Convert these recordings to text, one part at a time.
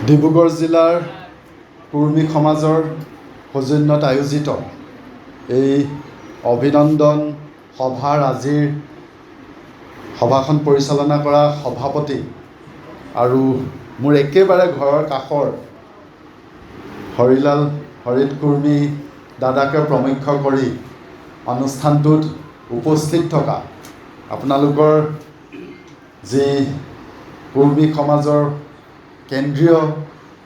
ডিব্ৰুগড় জিলাৰ কুৰ্মী সমাজৰ সৌজন্যত আয়োজিত এই অভিনন্দন সভাৰ আজিৰ সভাখন পৰিচালনা কৰা সভাপতি আৰু মোৰ একেবাৰে ঘৰৰ কাষৰ হৰিত কুৰ্মী দাদাকে প্ৰমুখ্য কৰি অনুষ্ঠানটোত উপস্থিত থকা আপোনালোকৰ যি কুৰ্মী সমাজৰ কেন্দ্ৰীয়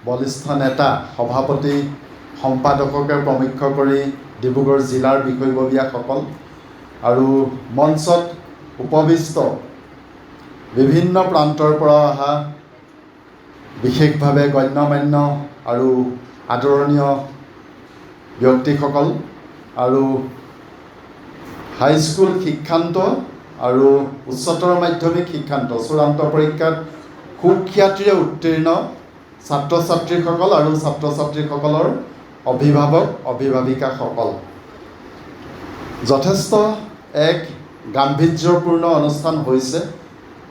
বলিষ্ঠ নেতা সভাপতি সম্পাদককে প্ৰমুখ্য কৰি ডিব্ৰুগড় জিলাৰ বিষয়ববীয়াসকল আৰু মঞ্চত উপবিষ্ট বিভিন্ন প্ৰান্তৰ পৰা অহা বিশেষভাৱে গণ্যমান্য আৰু আদৰণীয় ব্যক্তিসকল আৰু হাইস্কুল শিক্ষান্ত আৰু উচ্চতৰ মাধ্যমিক শিক্ষান্ত চূড়ান্ত পৰীক্ষাত সুখ্যাতিৰে উত্তীৰ্ণ ছাত্ৰ ছাত্ৰীসকল আৰু ছাত্ৰ ছাত্ৰীসকলৰ অভিভাৱক অভিভাৱিকাসকল, যথেষ্ট এক গাম্ভীৰ্যপূৰ্ণ অনুষ্ঠান হৈছে।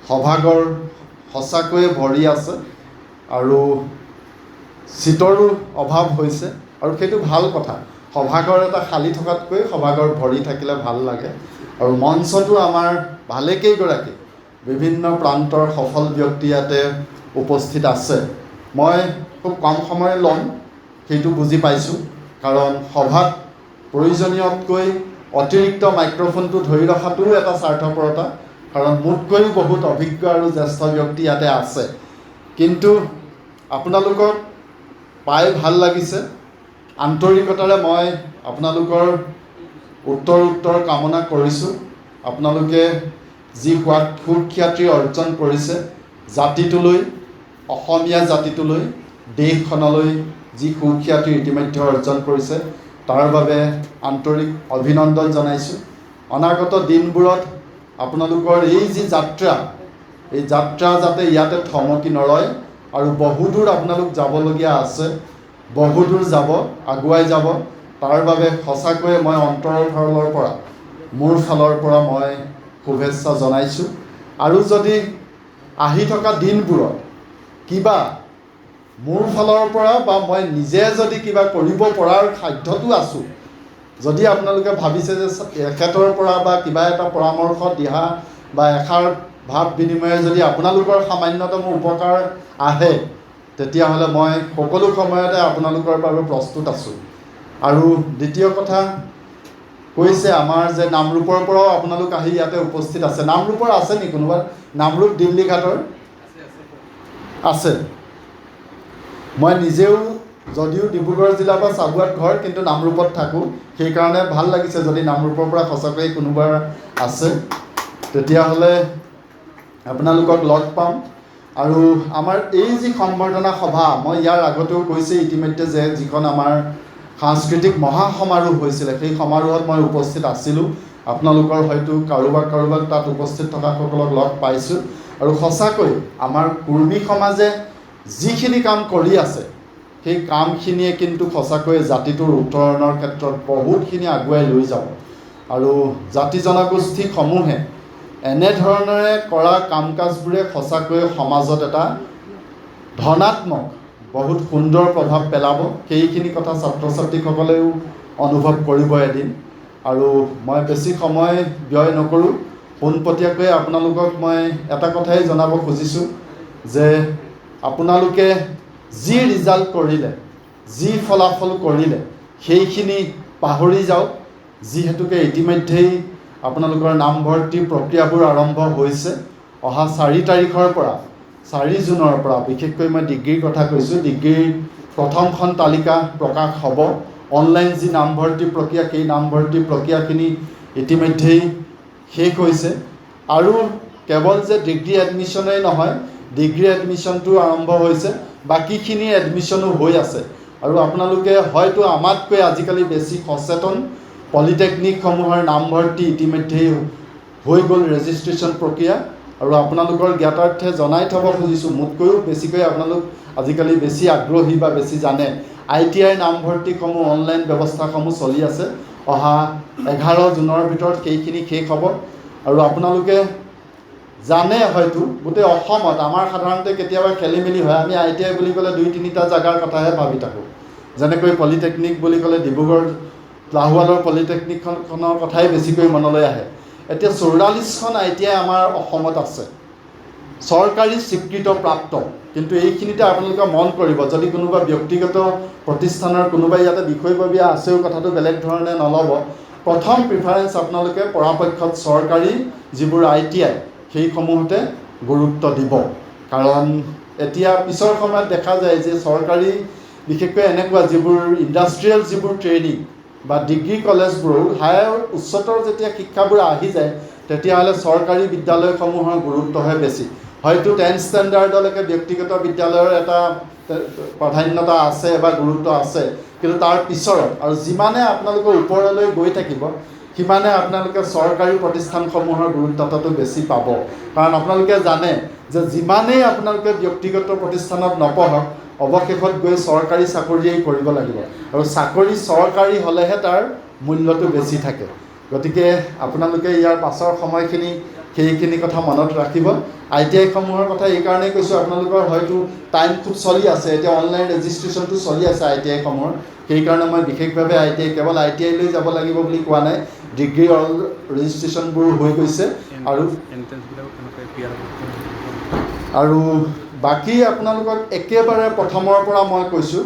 সভাঘৰ সঁচাকৈয়ে ভৰি আছে আৰু চিটৰো অভাৱ হৈছে আৰু সেইটো ভাল কথা। সভাঘৰ এটা খালী থকাতকৈ সভাঘৰ ভৰি থাকিলে ভাল লাগে। আৰু মঞ্চতো আমাৰ ভালেকেইগৰাকী বিভিন্ন প্ৰান্তৰ সফল ব্যক্তি ইয়াতে উপস্থিত আছে। মই খুব কম সময় ল'ম সেইটো বুজি পাইছোঁ, কাৰণ সভাত প্ৰয়োজনীয়তকৈ অতিৰিক্ত মাইক্ৰফোনটো ধৰি ৰখাটোও এটা স্বাৰ্থপৰতা, কাৰণ মোতকৈও বহুত অভিজ্ঞ আৰু জ্যেষ্ঠ ব্যক্তি ইয়াতে আছে। কিন্তু আপোনালোকক পাই ভাল লাগিছে। আন্তৰিকতাৰে মই আপোনালোকৰ উত্তৰ কামনা কৰিছোঁ। আপোনালোকে যি সুখ্যাতি অৰ্জন কৰিছে জাতিটোলৈ, অসমীয়া জাতিটোলৈ, দেশখনলৈ যি সুখ্যাতি ইতিমধ্যে অৰ্জন কৰিছে তাৰ বাবে আন্তৰিক অভিনন্দন জনাইছোঁ। অনাগত দিনবোৰত আপোনালোকৰ এই যি যাত্ৰা, এই যাত্ৰা যাতে ইয়াতে থমকি নৰয় আৰু বহুদূৰ আপোনালোক যাবলগীয়া আছে, বহুদূৰ যাব, আগুৱাই যাব। তাৰ বাবে সঁচাকৈয়ে মই অন্তৰৰ ফালৰ পৰা, মোৰ ফালৰ পৰা মই শুভেচ্ছা জনাইছোঁ। আৰু যদি আহি থকা দিনবোৰত কিবা মোৰ ফালৰ পৰা বা মই নিজে যদি কিবা কৰিব পৰাৰ সাধ্যটো আছোঁ, যদি আপোনালোকে ভাবিছে যে এখেতৰ পৰা বা কিবা এটা পৰামৰ্শ দিহা বা এষাৰ ভাৱ বিনিময়ে যদি আপোনালোকৰ সামান্যতম উপকাৰ আহে, তেতিয়াহ'লে মই সকলো সময়তে আপোনালোকৰ বাবে প্ৰস্তুত আছোঁ। আৰু দ্বিতীয় কথা কৈছে আমাৰ যে নামৰূপৰ পৰাও আপোনালোক আহি ইয়াতে উপস্থিত আছে। নামৰূপৰ আছে নেকি কোনোবা? নামৰূপ দিল্লী ঘাটৰ আছে। মই নিজেও যদিও ডিব্ৰুগড় জিলা বা চাবুৱাত ঘৰ, কিন্তু নামৰূপত থাকোঁ। সেইকাৰণে ভাল লাগিছে যদি নামৰূপৰ পৰা সঁচাকৈয়ে কোনোবা আছে, তেতিয়াহ'লে আপোনালোকক লগ পাম। আৰু আমাৰ এই যি সম্বৰ্ধনা সভা, মই ইয়াৰ আগতেও কৈছোঁ ইতিমধ্যে যে যিখন আমাৰ সাংস্কৃতিক মহাসমাৰোহ হৈছিলে, সেই সমাৰোহত মই উপস্থিত আছিলোঁ। আপোনালোকৰ হয়তো কাৰোবাক তাত উপস্থিত থকাসকলক লগ পাইছোঁ। আৰু সঁচাকৈ আমাৰ কুৰ্মী সমাজে যিখিনি কাম কৰি আছে, সেই কামখিনিয়ে কিন্তু সঁচাকৈ জাতিটোৰ উত্তৰণৰ ক্ষেত্ৰত বহুতখিনি আগুৱাই লৈ যাব। আৰু জাতি জনগোষ্ঠীসমূহে এনেধৰণেৰে কৰা কাম কাজবোৰে সঁচাকৈ সমাজত এটা ধনাত্মক বহুত সুন্দৰ প্ৰভাৱ পেলাব। সেইখিনি কথা ছাত্ৰ ছাত্ৰীসকলেও অনুভৱ কৰিব এদিন। আৰু মই বেছি সময় ব্যয় নকৰোঁ, পোনপটীয়াকৈ আপোনালোকক মই এটা কথাই জনাব খুজিছোঁ যে আপোনালোকে যি ৰিজাল্ট কৰিলে, যি ফলাফল কৰিলে, সেইখিনি পাহৰি যাওক। যিহেতুকে ইতিমধ্যেই আপোনালোকৰ নামভৰ্তি প্ৰক্ৰিয়াবোৰ আৰম্ভ হৈছে। অহা 4 তাৰিখৰ পৰা 4 জুনৰ পৰা, বিশেষকৈ মই ডিগ্ৰীৰ কথা কৈছোঁ, ডিগ্ৰীৰ প্ৰথমখন তালিকা প্ৰকাশ হ'ব। অনলাইন যি নামভৰ্তি প্ৰক্ৰিয়া, সেই নামভৰ্তি প্ৰক্ৰিয়াখিনি ইতিমধ্যেই শেষ হৈছে। আৰু কেৱল যে ডিগ্ৰী এডমিশ্যনেই নহয়, ডিগ্ৰী এডমিশ্যনটো আৰম্ভ হৈছে, বাকীখিনি এডমিশ্যনো হৈ আছে। আৰু আপোনালোকে হয়তো আমাতকৈ আজিকালি বেছি সচেতন। পলিটেকনিকসমূহৰ নামভৰ্তি ইতিমধ্যেই হৈ গ'ল, ৰেজিষ্ট্ৰেশ্যন প্ৰক্ৰিয়া। আৰু আপোনালোকৰ জ্ঞাতাৰ্থে জনাই থ'ব খুজিছোঁ, মোতকৈও বেছিকৈ আপোনালোক আজিকালি বেছি আগ্ৰহী বা বেছি জানে। ITI নামভৰ্তিসমূহ অনলাইন ব্যৱস্থাসমূহ চলি আছে। অহা 11 জুনৰ ভিতৰত সেইখিনি শেষ হ'ব। আৰু আপোনালোকে জানে হয়তো গোটেই অসমত আমাৰ সাধাৰণতে কেতিয়াবা খেলি মেলি হয়, আমি ITI বুলি ক'লে 2-3টা জেগাৰ কথাহে ভাবি থাকোঁ। যেনেকৈ পলিটেকনিক বুলি ক'লে ডিব্ৰুগড় লাহোৱালৰ পলিটেকনিকখনৰ কথাই বেছিকৈ মনলৈ আহে। এতিয়া 44খন ITI আমাৰ অসমত আছে, চৰকাৰী স্বীকৃত প্ৰাপ্ত। কিন্তু এইখিনিতে আপোনালোকে মন কৰিব, যদি কোনোবা ব্যক্তিগত প্ৰতিষ্ঠানৰ কোনোবাই ইয়াতে বিষয়ববীয়া আছেও কথাটো বেলেগ ধৰণে নল'ব। প্ৰথম প্ৰিফাৰেঞ্চ আপোনালোকে পৰাপক্ষত চৰকাৰী যিবোৰ ITI সেইসমূহতে গুৰুত্ব দিব। কাৰণ এতিয়া পিছৰ সময়ত দেখা যায় যে চৰকাৰী বিশেষকৈ এনেকুৱা যিবোৰ ইণ্ডাষ্ট্ৰিয়েল যিবোৰ ট্ৰেইনিং বা ডিগ্ৰী কলেজবোৰো উচ্চতৰ যেতিয়া শিক্ষাবোৰ আহি যায়, তেতিয়াহ'লে চৰকাৰী বিদ্যালয়সমূহৰ গুৰুত্বহে বেছি। হয়তো 10th ষ্টেণ্ডাৰ্ডলৈকে ব্যক্তিগত বিদ্যালয়ৰ এটা প্ৰাধান্যতা আছে বা গুৰুত্ব আছে, কিন্তু তাৰ পিছৰত আৰু যিমানে আপোনালোকে ওপৰলৈ গৈ থাকিব সিমানে আপোনালোকে চৰকাৰী প্ৰতিষ্ঠানসমূহৰ গুৰুত্বটো বেছি পাব। কাৰণ আপোনালোকে জানে যে যিমানেই আপোনালোকে ব্যক্তিগত প্ৰতিষ্ঠানত নপঢ়ক, অৱশেষত গৈ চৰকাৰী চাকৰিয়েই কৰিব লাগিব, আৰু চাকৰি চৰকাৰী হ'লেহে তাৰ মূল্যটো বেছি থাকে। গতিকে আপোনালোকে ইয়াৰ পাছৰ সময়খিনি সেইখিনি কথা মনত ৰাখিব। ITI সমূহৰ কথা এইকাৰণেই কৈছোঁ, আপোনালোকৰ হয়তো টাইম খুব চলি আছে, এতিয়া অনলাইন ৰেজিষ্ট্ৰেশ্যনটো চলি আছে ITI সমূহৰ। সেইকাৰণে মই বিশেষভাৱে কেৱল ITI লৈ যাব লাগিব বুলি কোৱা নাই, ডিগ্ৰী অল ৰেজিষ্ট্ৰেশ্যনবোৰ হৈ গৈছে। আৰু বাকী আপোনালোকক একেবাৰে প্ৰথমৰ পৰা মই কৈছোঁ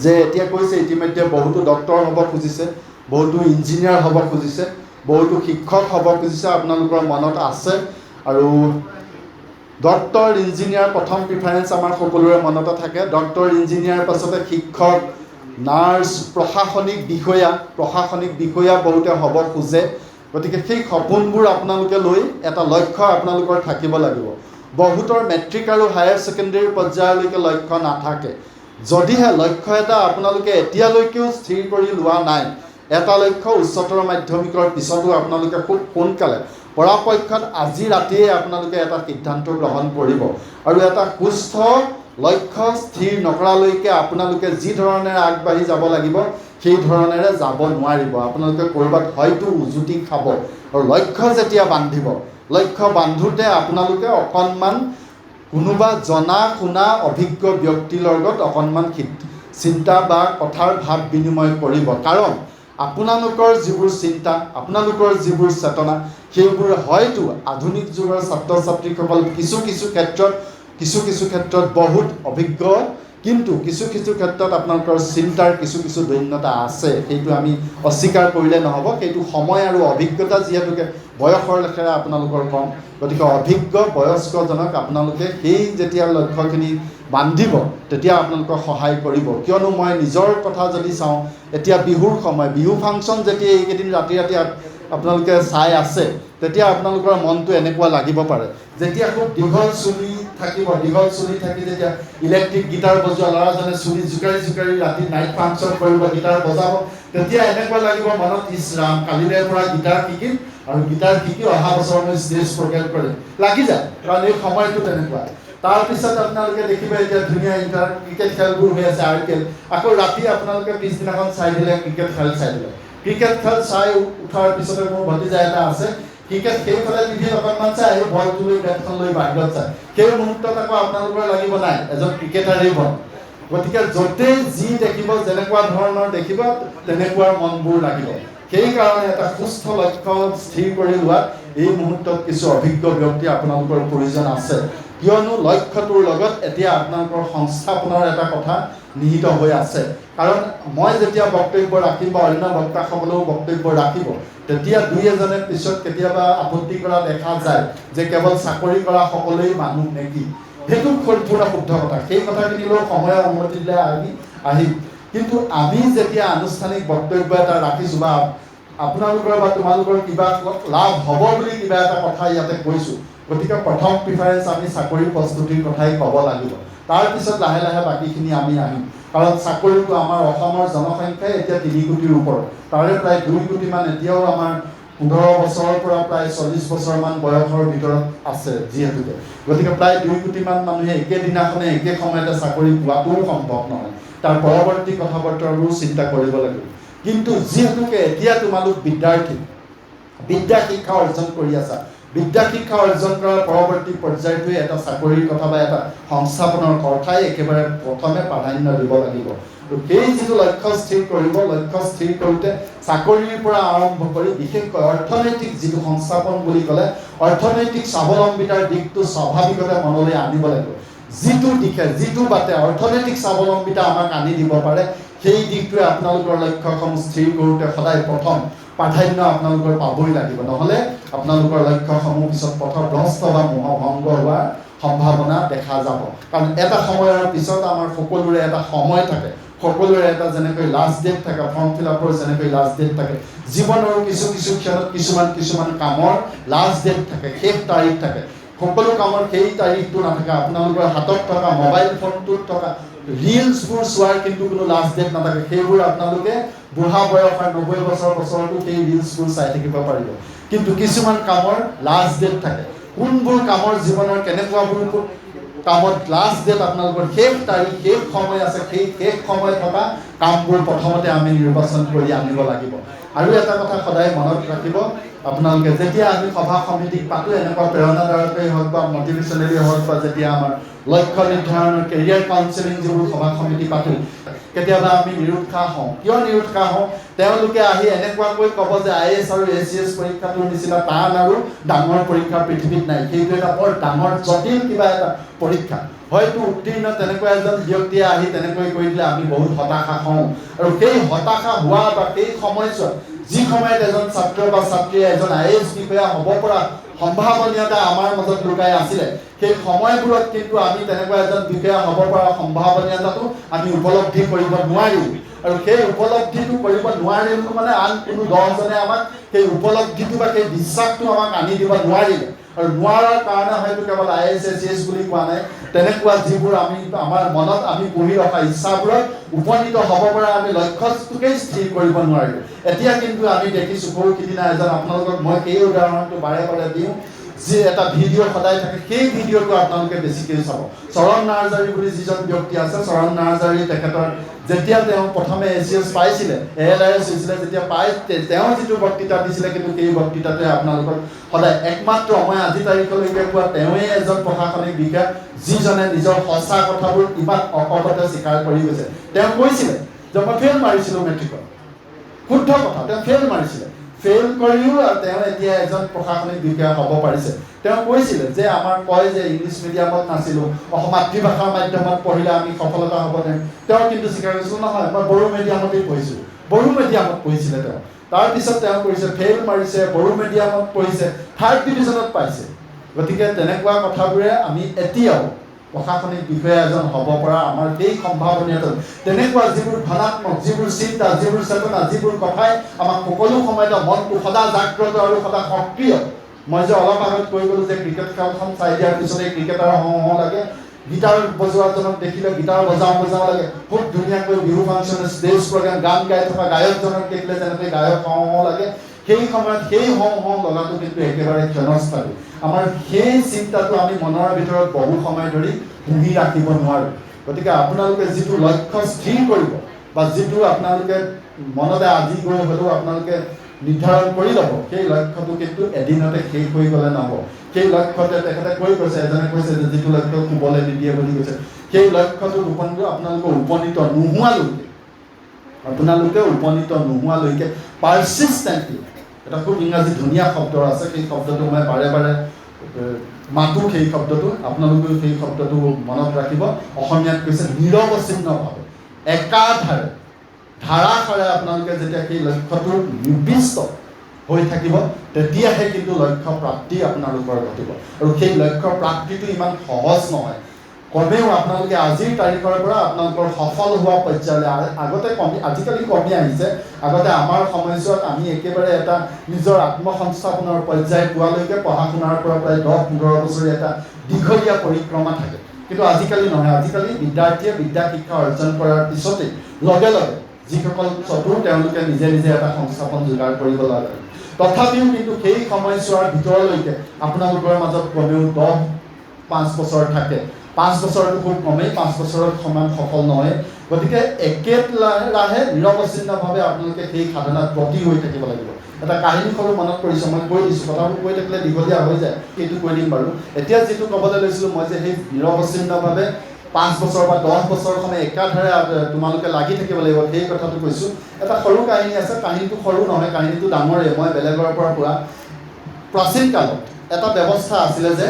যে এতিয়া কৈছে ইতিমধ্যে বহুতো ডক্তৰ হ'ব খুজিছে, বহুতো ইঞ্জিনিয়াৰ হ'ব খুজিছে, বহুতো শিক্ষক হ'ব খুজিছে, আপোনালোকৰ মনত আছে। আৰু ডক্তৰ ইঞ্জিনিয়াৰ প্ৰথম প্ৰিফাৰেঞ্চ আমাৰ সকলোৰে মনতে থাকে। ডক্তৰ ইঞ্জিনিয়াৰ পাছতে শিক্ষক, নাৰ্ছ, প্ৰশাসনিক বিষয়া বহুতে হ'ব খোজে। গতিকে সেই সপোনবোৰ আপোনালোকে লৈ এটা লক্ষ্য আপোনালোকৰ থাকিব লাগিব। বহুতৰ মেট্ৰিক আৰু হায়াৰ ছেকেণ্ডেৰী পৰ্যায়লৈকে লক্ষ্য নাথাকে। যদিহে লক্ষ্য এটা আপোনালোকে এতিয়ালৈকেও স্থিৰ কৰি লোৱা নাই, এটা লক্ষ্য উচ্চতৰ মাধ্যমিকৰ পিছতো আপোনালোকে খুব সোনকালে পৰাপক্ষত আজি ৰাতিয়ে আপোনালোকে এটা সিদ্ধান্ত গ্ৰহণ কৰিব। আৰু এটা সুস্থ লক্ষ্য স্থিৰ নকৰালৈকে আপোনালোকে যি ধৰণেৰে আগবাঢ়ি যাব লাগিব সেই ধৰণেৰে যাব নোৱাৰিব। আপোনালোকে ক'ৰবাত হয়তো উজুতি খাব। আৰু লক্ষ্য যেতিয়া বান্ধিব, লক্ষ্য বান্ধোতে আপোনালোকে অকণমান কোনোবা জনা শুনা অভিজ্ঞ ব্যক্তিৰ লগত অকণমান চিন্তা বা কথাৰ ভাৱ বিনিময় কৰিব। কাৰণ আপোনালোকৰ যিবোৰ চিন্তা, আপোনালোকৰ যিবোৰ চেতনা, সেইবোৰ হয়তো আধুনিক যুগৰ ছাত্ৰ ছাত্ৰীসকল কিছু কিছু ক্ষেত্ৰত বহুত অভিজ্ঞ, কিন্তু কিছু ক্ষেত্ৰত আপোনালোকৰ চিন্তাৰ কিছু দৈন্যতা আছে। সেইটো আমি অস্বীকাৰ কৰিলে নহ'ব। সেইটো সময় আৰু অভিজ্ঞতা যিহেতুকে বয়সৰ লেখেৰে আপোনালোকৰ কম, গতিকে অভিজ্ঞ বয়স্কজনক আপোনালোকে সেই যেতিয়া লক্ষ্যখিনি বান্ধিব তেতিয়া আপোনালোকক সহায় কৰিব। কিয়নো মই নিজৰ কথা যদি চাওঁ, এতিয়া বিহুৰ সময়, বিহু ফাংচন যেতিয়া এইকেইদিন ৰাতি আপোনালোকে চাই আছে, তেতিয়া আপোনালোকৰ মনটো এনেকুৱা লাগিব পাৰে, যেতিয়া খুব দীঘল চুলি থাকি যেতিয়া ইলেক্ট্ৰিক গীটাৰ বজোৱা ল'ৰাজনে চুলি জোকাৰি ৰাতি নাইট ফাংচন কৰিব, গীটাৰ বজাব, তেতিয়া এনেকুৱা লাগিব মনত, ইছ ৰাম, কালিৰে পৰা গীটাৰ শিকিম আৰু গীটাৰ শিকি অহা বছৰ মই ষ্টেজ প্ৰগ্ৰেম কৰিম, লাগি যায়। কাৰণ এই সময়টো তেনেকুৱা। তাৰপিছত আপোনালোকে দেখিব এতিয়া ধুনীয়া ক্ৰিকেট খেলবোৰ হৈ আছে, IPL, আকৌ ৰাতি আপোনালোকে পিছদিনাখন চাই দিলে ক্ৰিকেট খেল চাই দিলে। ক্ৰিকেট খেল চাই উঠাৰ পিছতে মোৰ ভতিজা এটা আছে, ক্ৰিকেট সেইফালে টিভিত অকণমান চাই আহি বলটো লৈ বেটখন লৈ বাহিৰত চায়। সেই মুহূৰ্তত আকৌ আপোনালোকৰ লাগিব নাই, এজন ক্ৰিকেটাৰেই বল। গতিকে য'তেই যি দেখিব, যেনেকুৱা ধৰণৰ দেখিব, তেনেকুৱা মনবোৰ লাগিব। সেইকাৰণে এটা সুস্থ লক্ষ্য স্থিৰ কৰি লোৱাত এই মুহূৰ্তত কিছু অভিজ্ঞ ব্যক্তি আপোনালোকৰ প্ৰয়োজন আছে। কিয়নো লক্ষ্যটোৰ লগত এতিয়া আপোনালোকৰ সংস্থাপনৰ এটা কথা নিহিত হৈ আছে। কাৰণ মই যেতিয়া বক্তব্য ৰাখিম বা অন্য বক্তাসকলেও বক্তব্য ৰাখিব, তেতিয়া দুই এজনে পিছত কেতিয়াবা আপত্তি কৰা দেখা যায় যে কেৱল চাকৰি কৰা সকলোৱেই মানুহ নেকি। সেইটো পুৰা শুদ্ধ কথা। সেই কথাখিনিলৈ সময়ৰ অনুমতি দিলে আমি আহিম। কিন্তু আমি যেতিয়া আনুষ্ঠানিক বক্তব্য এটা ৰাখিছোঁ বা আপোনালোকৰ বা তোমালোকৰ কিবা লাভ হ'ব বুলি কিবা এটা কথা ইয়াতে কৈছোঁ, গতিকে প্ৰথম প্ৰিফাৰেঞ্চ আমি চাকৰি প্ৰস্তুতিৰ কথাই ক'ব লাগিব। তাৰপিছত লাহে লাহে বাকীখিনি আমি আহিম। কাৰণ চাকৰিটো আমাৰ অসমৰ জনসংখ্যাই এতিয়া 3 কোটিৰ ওপৰত, তাৰে প্ৰায় 2 কোটিমান এতিয়াও আমাৰ 15 বছৰৰ পৰা প্ৰায় 40 বছৰমান বয়সৰ ভিতৰত আছে যিহেতুকে। গতিকে প্ৰায় 2 কোটিমান মানুহে একেদিনাখনে একে সময়তে চাকৰি পোৱাটোও সম্ভৱ নহয়। তাৰ পৰৱৰ্তী কথা বতৰাবোৰ চিন্তা কৰিব লাগিব। কিন্তু যিহেতুকে এতিয়া তোমালোক বিদ্যাৰ্থী, বিদ্যা শিক্ষা অৰ্জন কৰি আছা, বিদ্যা শিক্ষা অৰ্জন কৰাৰ পৰৱৰ্তী পৰ্যায়টোৱে এটা চাকৰিৰ কথা বা এটা সংস্থাপনৰ কথাই একেবাৰে প্ৰথমে প্ৰাধান্য দিব লাগিব। সেই যিটো লক্ষ্য স্থিৰ কৰিব, লক্ষ্য স্থিৰ কৰোঁতে চাকৰিৰ পৰা আৰম্ভ কৰি বিশেষকৈ অৰ্থনৈতিক যিটো সংস্থাপন বুলি ক'লে অৰ্থনৈতিক স্বাৱলম্বিতাৰ দিশটো স্বাভাৱিকতে মনলৈ আনিব লাগিব। যিটো দিশে যিটো বাটে অৰ্থনৈতিক স্বাৱলম্বিতা আমাক আনি দিব পাৰে সেই দিশটোৱে আপোনালোকৰ লক্ষ্যসমূহ স্থিৰ কৰোঁতে সদায় প্ৰথম প্ৰাধান্য আপোনালোকৰ পাবই লাগিব। নহ'লে আপোনালোকৰ লক্ষ্যসমূহ পিছত পথভ্ৰষ্ট বা মোহভংগ হোৱাৰ সম্ভাৱনা দেখা যাব। কাৰণ এটা সময়ৰ পিছত আমাৰ সকলোৰে এটা সময় থাকে, সকলোৰে এটা যেনেকৈ লাষ্ট ডেট থাকে, ফৰ্ম ফিল আপৰ যেনেকৈ লাষ্ট ডেট থাকে, জীৱনৰ কিছু ক্ষেত্ৰত কিছুমান কামৰ লাষ্ট ডেট থাকে, শেষ তাৰিখ থাকে। সকলো কামৰ সেই তাৰিখটো নাথাকে। আপোনালোকৰ হাতত থকা মোবাইল ফোনটোত থকা ৰিলছবোৰ চোৱাৰ কিন্তু কোনো লাষ্ট ডেট নাথাকে। সেইবোৰ আপোনালোকে বুঢ়া বয়সৰ 90 বছৰতো সেই ৰিলছবোৰ চাই থাকিব পাৰিব। কিন্তু কিছুমান কামৰ লাষ্ট ডেট থাকে। কোনবোৰ কামৰ জীৱনৰ কেনেকুৱাবোৰ কামত লাষ্ট ডেট আপোনালোকৰ শেষ তাৰিখ, শেষ সময় আছে, সেই শেষ সময় থকা কামবোৰ প্ৰথমতে আমি নিৰ্বাচন কৰি আনিব লাগিব। আৰু এটা কথা সদায় মনত ৰাখিব, আপোনালোকে যেতিয়া আমি সভা সমিতিক পাতোঁ, এনেকুৱা প্ৰেৰণাদায়কেই হওক বা মটিভেশ্যনেলেই হওক বা যেতিয়া আমাৰ লক্ষ্য নিৰ্ধাৰণৰ কেৰিয়াৰ কাউন্সেলিং যিবোৰ সভা সমিতি পাতোঁ, কেতিয়াবা আমি নিৰুৎসাহ হওঁ। কিয় নিৰুৎসাহ হওঁ? তেওঁলোকে আহি এনেকুৱাকৈ ক'ব যে IAS আৰু ACS পৰীক্ষাটোৰ নিচিনা টান আৰু ডাঙৰ পৰীক্ষা পৃথিৱীত নাই। সেইটো এটা বৰ ডাঙৰ জটিল কিবা এটা পৰীক্ষা। হয়তো উত্তীৰ্ণ তেনেকুৱা এজন ব্যক্তিয়ে আহি তেনেকৈ কৈ দিলে আমি বহুত হতাশা হওঁ। আৰু সেই হতাশা হোৱা বা সেই সময়ছোৱাত যি সময়ত এজন ছাত্ৰ বা ছাত্ৰীয়ে এজন IAS বিষয়া হ'ব পৰা সম্ভাৱনীয়তা আমাৰ মাজত লুকাই আছিলে, সেই সময়বোৰত কিন্তু আমি তেনেকুৱা এজন বিষয়া হ'ব পৰা সম্ভাৱনীয়তাটো আমি উপলব্ধি কৰিব নোৱাৰিম। আৰু সেই উপলব্ধিটো কৰিব নোৱাৰিলোঁ মানে আন কোনো 10জনে আমাক সেই উপলব্ধিটো বা সেই বিশ্বাসটো আমাক আনি দিব নোৱাৰিলে। আৰু নোৱাৰাৰ কাৰণে হয়তো কেৱল IAS ACS বুলি কোৱা নাই, তেনেকুৱা যিবোৰ আমি আমাৰ মনত আমি পুহি ৰখা ইচ্ছাবোৰত উপনীত হ'ব পৰা আমি লক্ষ্যটোকেই স্থিৰ কৰিব নোৱাৰিলোঁ। এতিয়া কিন্তু আমি দেখিছোঁ, সিদিনা এজন আপোনালোকক মই সেই উদাহৰণটো বাৰে বাৰে দিওঁ, যে এটা ভিডিঅ' সদায় থাকে, সেই ভিডিঅ'টো আপোনালোকে বেছিকৈ চাব। চৰণ নাৰ্জাৰী বুলি যিজন ব্যক্তি আছে, চৰণ নাৰ্জাৰী তেখেতৰ যেতিয়া তেওঁ প্ৰথমে ACS পাইছিলে, ALIS হৈছিলে, যেতিয়া পাই তেওঁ যিটো বক্তৃতা দিছিলে, কিন্তু সেই বক্তৃতাটোৱে আপোনালোকক সদায় একমাত্ৰ মই আজি তাৰিখলৈকে পোৱা তেওঁৱেই এজন প্ৰশাসনিক বিষয়া যিজনে নিজৰ সঁচা কথাবোৰ ইমান অকপটে স্বীকাৰ কৰি গৈছে। তেওঁ কৈছিলে যে মই ফেইল মাৰিছিলোঁ মেট্ৰিকত, শুদ্ধ কথা, তেওঁ ফেইল মাৰিছিলে। ফেইল কৰিও তেওঁ এতিয়া এজন প্ৰশাসনিক বিষয়া হ'ব পাৰিছে। তেওঁ কৈছিলে যে আমাৰ কয় যে ইংলিছ মিডিয়ামত নাছিলোঁ, মাতৃভাষাৰ মাধ্যমত পঢ়িলে আমি সফলতা হ'ব নোৱাৰিম। তেওঁ কিন্তু স্বীকাৰ কৰিছিল নহয়, মই বড়ো মিডিয়ামতেই পঢ়িছিলোঁ। বড়ো মিডিয়ামত পঢ়িছিলে তেওঁ। তাৰপিছত তেওঁ কৰিছে, ফেইল মাৰিছে, বড়ো মিডিয়ামত পঢ়িছে, 3rd ডিভিজনত পাইছে। গতিকে তেনেকুৱা কথাবোৰে আমি এতিয়াও প্ৰশাসনিক বিষয়া এজন হ'ব পৰা আমাৰ সেই সম্ভাৱনীয়তা, তেনেকুৱা যিবোৰ ধনাত্মক, যিবোৰ চিন্তা, যিবোৰ চেতনা, যিবোৰ কথাই আমাক সকলো সময়তে মনটো সদায় জাগ্ৰত আৰু সদায় সক্ৰিয়। মই যে অলপ আগত কৈ গ'লোঁ যে ক্ৰিকেট খেলখন চাই দিয়াৰ পিছতে ক্ৰিকেটাৰ হওঁ লাগে, গীটাৰ বজোৱাজনক দেখিলে গীটাৰ বজাওঁ লাগে, খুব ধুনীয়াকৈ বিহু ফাংচন, ষ্টেজ প্ৰগ্ৰাম, গান গাই থকা গায়কজনক দেখিলে যেনেকৈ গায়ক হওঁ লাগে, সেই সময়ত সেই হওঁ লগাটো কিন্তু একেবাৰে ক্ষণস্থায়ী। আমাৰ সেই চিন্তাটো আমি মনৰ ভিতৰত বহু সময় ধৰি পুহি ৰাখিব নোৱাৰোঁ। গতিকে আপোনালোকে যিটো লক্ষ্য স্থিৰ কৰিব বা যিটো আপোনালোকে মনতে আজি গৈ হ'লেও আপোনালোকে নিৰ্ধাৰণ কৰি ল'ব, সেই লক্ষ্যটো কিন্তু এদিনতে শেষ হৈ গ'লে নহ'ব। সেই লক্ষ্যতে তেখেতে কৈ গৈছে, এজনে কৈছে যে যিটো লক্ষ্য শুবলৈ নিদিয়ে বুলি কৈছে, সেই লক্ষ্যটো আপোনালোকে উপনীত নোহোৱালৈকে পাৰ্চিষ্টেণ্টলি, এটা খুব ইংৰাজী ধুনীয়া শব্দ আছে, সেই শব্দটো মই বাৰে বাৰে মাতোঁ, সেই শব্দটো আপোনালোকেও সেই শব্দটো মনত ৰাখিব। অসমীয়াত কৈছে নিৰৱচ্ছিন্নভাৱে, একাধাৰে, ধাৰাসাৰে আপোনালোকে যেতিয়া সেই লক্ষ্যটো নিৰ্দিষ্ট হৈ থাকিব, তেতিয়াহে কিন্তু লক্ষ্য প্ৰাপ্তি আপোনালোকৰ ঘটিব। আৰু সেই লক্ষ্য প্ৰাপ্তিটো ইমান সহজ নহয়। কমেও আপোনালোকে আজিৰ তাৰিখৰ পৰা আপোনালোকৰ সফল হোৱা পৰ্যায়লৈ, আজিকালি কমি আহিছে। আগতে আমাৰ সময়ছোৱাত আমি একেবাৰে এটা নিজৰ আত্মসংস্থাপনৰ পৰ্যায় পোৱালৈকে পঢ়া শুনাৰ পৰা প্ৰায় 10-15 বছৰীয়া এটা দীঘলীয়া পৰিক্ৰমা থাকে। কিন্তু আজিকালি নহয়। আজিকালি বিদ্যাৰ্থীয়ে বিদ্যা শিক্ষা অৰ্জন কৰাৰ পিছতেই লগে লগে যিসকল চতুৰ তেওঁলোকে নিজে নিজে এটা সংস্থাপন যোগাৰ কৰিব লাগে। তথাপিও কিন্তু সেই সময়ছোৱাৰ ভিতৰলৈকে আপোনালোকৰ মাজত কমেও 10-5 বছৰ থাকে। 5 বছৰটো খুব কমেই, 5 বছৰত সমান সফল নহয়। গতিকে একেৰাহে নিৰৱচ্ছিন্নভাৱে আপোনালোকে সেই সাধনাত ব্ৰতী হৈ থাকিব লাগিব। এটা কাহিনী সৰু মনত পৰিছে, মই কৈ দিছোঁ, কথাবোৰ কৈ থাকিলে দীঘলীয়া হৈ যায়, সেইটো কৈ দিম বাৰু। এতিয়া যিটো ক'বলৈ লৈছিলোঁ মই, যে সেই নিৰৱচ্ছিন্নভাৱে 5 বছৰ বা 10 বছৰ সময় একাধাৰে তোমালোকে লাগি থাকিব লাগিব, সেই কথাটো কৈছোঁ। এটা সৰু কাহিনী আছে, কাহিনীটো সৰু নহয়, কাহিনীটো ডাঙৰেই। মই বেলেগৰ পৰা পোৱা। প্ৰাচীন কালত এটা ব্যৱস্থা আছিলে যে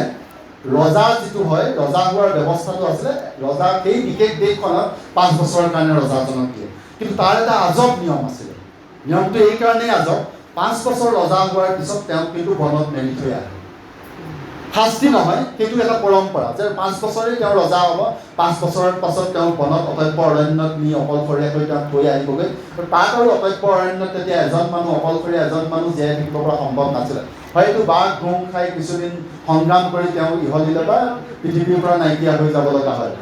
ৰজা যিটো হয়, ৰজা হোৱাৰ ব্যৱস্থাটো আছিলে, ৰজা সেই বিশেষ দেশখনত 5 বছৰৰ কাৰণে ৰজাজনক দিয়ে। কিন্তু তাৰ এটা আজব নিয়ম আছিলে। নিয়মটো এইকাৰণেই আজব, 5 বছৰ ৰজা হোৱাৰ পিছত তেওঁক কিন্তু বনত মেলি থৈ আহে। শাস্তি নহয়, সেইটো এটা পৰম্পৰা যে 5 বছৰেই তেওঁ ৰজা হ'ব, 5 বছৰৰ পাছত তেওঁ বনত অতব্য অৰণ্যত নি অকলশৰীয়াকৈ তেওঁক থৈ আহিবগৈ। তাত আৰু অতব্য অৰণ্যত তেতিয়া এজন মানুহ, অকলশৰীয়া এজন মানুহ জীয়াই থাকিব পৰা সম্ভৱ নাছিলে। হয়তো বাঘ ঘোং খাই কিছুদিন সংগ্ৰাম কৰি তেওঁ ইহলিলে বা পৃথিৱীৰ পৰা নাইকিয়া হৈ যাব লগা হয়।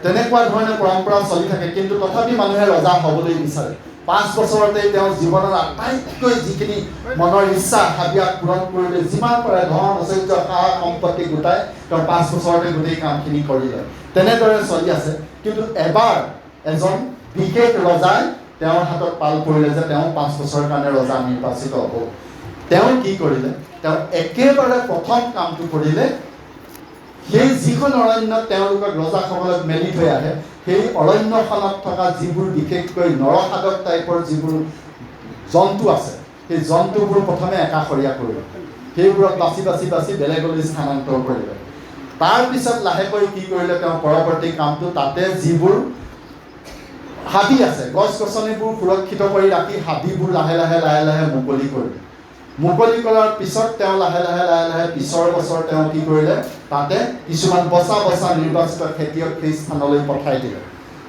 তেনেকুৱা ধৰণে পৰম্পৰা চলি থাকে। কিন্তু তথাপি মানুহে ৰজা হ'বলৈ বিচাৰে। 5 বছৰতেই তেওঁ জীৱনৰ আটাইতকৈ যিখিনি মনৰ ইচ্ছা হাবিয়াস পূৰণ কৰিলে, যিমান পাৰে ধন ঐশ্বৰ্য সা সম্পত্তি গোটাই তেওঁ 5 বছৰতে গোটেই কামখিনি কৰিলে। তেনেদৰে চলি আছে। কিন্তু এবাৰ এজন বিশেষ ৰজাই তেওঁৰ হাতত পাল পৰিলে যে তেওঁ 5 বছৰৰ কাৰণে ৰজা নিৰ্বাচিত হ'ব। তেওঁ কি কৰিলে? তেওঁ একেবাৰে প্ৰথম কামটো কৰিলে, সেই যিখন অৰণ্যত তেওঁলোকক ৰজাসকলক মেলি থৈ আহে, সেই অৰণ্যখনত থকা যিবোৰ বিশেষকৈ নৰসাধক টাইপৰ যিবোৰ জন্তু আছে, সেই জন্তুবোৰ প্ৰথমে একাষৰীয়া কৰিলে। সেইবোৰক বাছি বাছি বাছি বেলেগলৈ স্থানান্তৰ কৰিলে। তাৰপিছত লাহেকৈ কি কৰিলে, তেওঁ পৰৱৰ্তী কামটো, তাতে যিবোৰ হাবি আছে, গছ গছনিবোৰ সুৰক্ষিত কৰি ৰাখি হাবিবোৰ লাহে লাহে লাহে লাহে মুকলি কৰিলে। মুকলি কৰাৰ পিছত তেওঁ লাহে লাহে লাহে লাহে পিছৰ বছৰ তেওঁ কি কৰিলে, তাতে কিছুমান বচা বচা নিৰ্বাচিত খেতিয়ক সেই স্থানলৈ পঠাই দিলে।